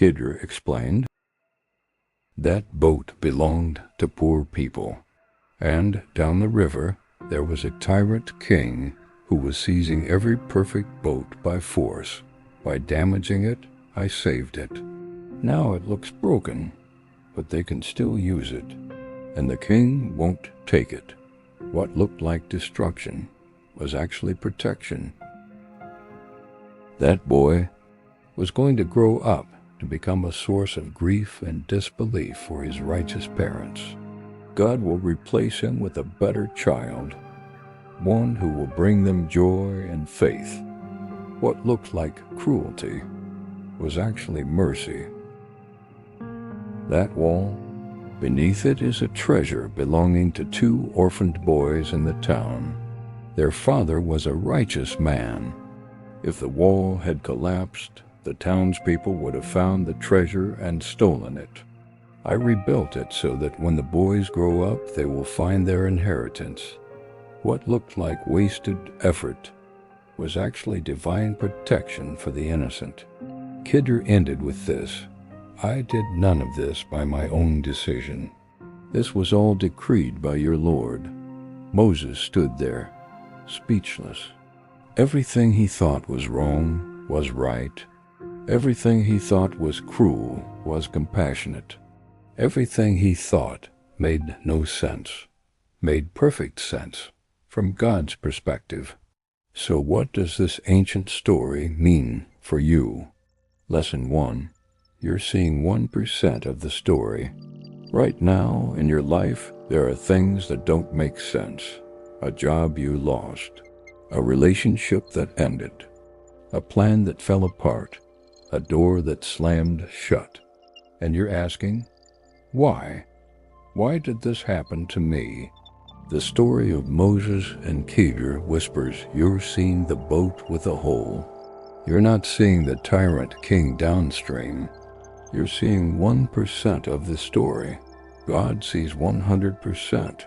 Khidr explained. That boat belonged to poor people, and down the river there was a tyrant king who was seizing every perfect boat by force. By damaging it, I saved it. Now it looks broken, but they can still use it, and the king won't take it. What looked like destruction was actually protection. That boy was going to grow up to become a source of grief and disbelief for his righteous parents. God will replace him with a better child, one who will bring them joy and faith. What looked like cruelty was actually mercy. That wall, beneath it is a treasure belonging to 2 orphaned boys in the town. Their father was a righteous man. If the wall had collapsed, the townspeople would have found the treasure and stolen it. I rebuilt it so that when the boys grow up, they will find their inheritance. What looked like wasted effort was actually divine protection for the innocent. Khidr ended with this: I did none of this by my own decision. This was all decreed by your Lord. Moses stood there, speechless. Everything he thought was wrong was right. Everything he thought was cruel was compassionate. Everything he thought made no sense, made perfect sense from God's perspective. So what does this ancient story mean for you? Lesson 1. You're seeing 1% of the story. Right now in your life, there are things that don't make sense. A job you lost, a relationship that ended, a plan that fell apart, a door that slammed shut. And you're asking, why? Why did this happen to me? The story of Moses and Khidr whispers you're seeing the boat with a hole. You're not seeing the tyrant king downstream. You're seeing 1% of the story. God sees 100%.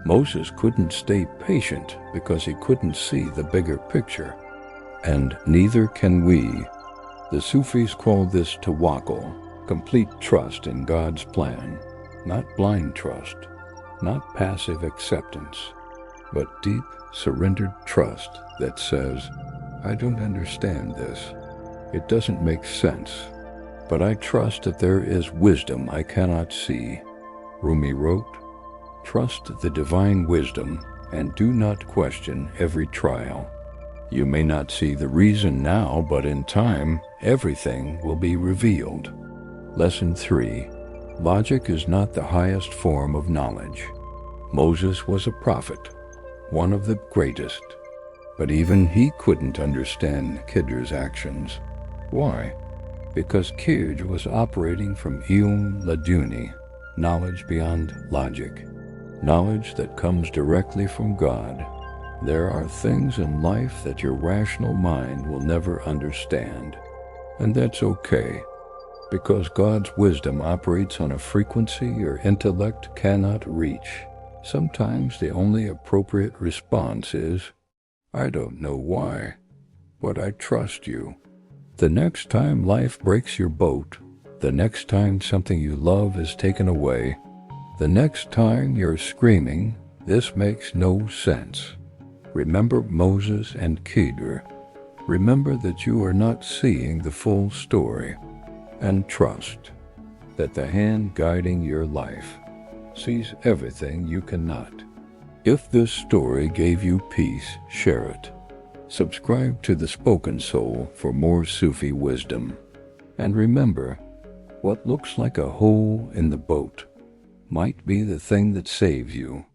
Moses couldn't stay patient because he couldn't see the bigger picture. And neither can we. The Sufis call this Tawakkul, complete trust in God's plan. Not blind trust, not passive acceptance, but deep, surrendered trust that says, I don't understand this. It doesn't make sense, but I trust that there is wisdom I cannot see. Rumi wrote, trust the divine wisdom and do not question every trial. You may not see the reason now, but in time, everything will be revealed. Lesson 3. Logic is not the highest form of knowledge. Moses was a prophet, one of the greatest, but even he couldn't understand Khidr's actions. Why? Because Khidr was operating from ilm laduni, knowledge beyond logic, knowledge that comes directly from God. There are things in life that your rational mind will never understand, and that's okay, because God's wisdom operates on a frequency your intellect cannot reach. Sometimes the only appropriate response is, I don't know why, but I trust you. The next time life breaks your boat, the next time something you love is taken away, the next time you're screaming, this makes no sense. Remember Moses and Khidr. Remember that you are not seeing the full story. And trust that the hand guiding your life sees everything you cannot. If this story gave you peace, share it. Subscribe to The Spoken Soul for more Sufi wisdom. And remember, what looks like a hole in the boat might be the thing that saves you.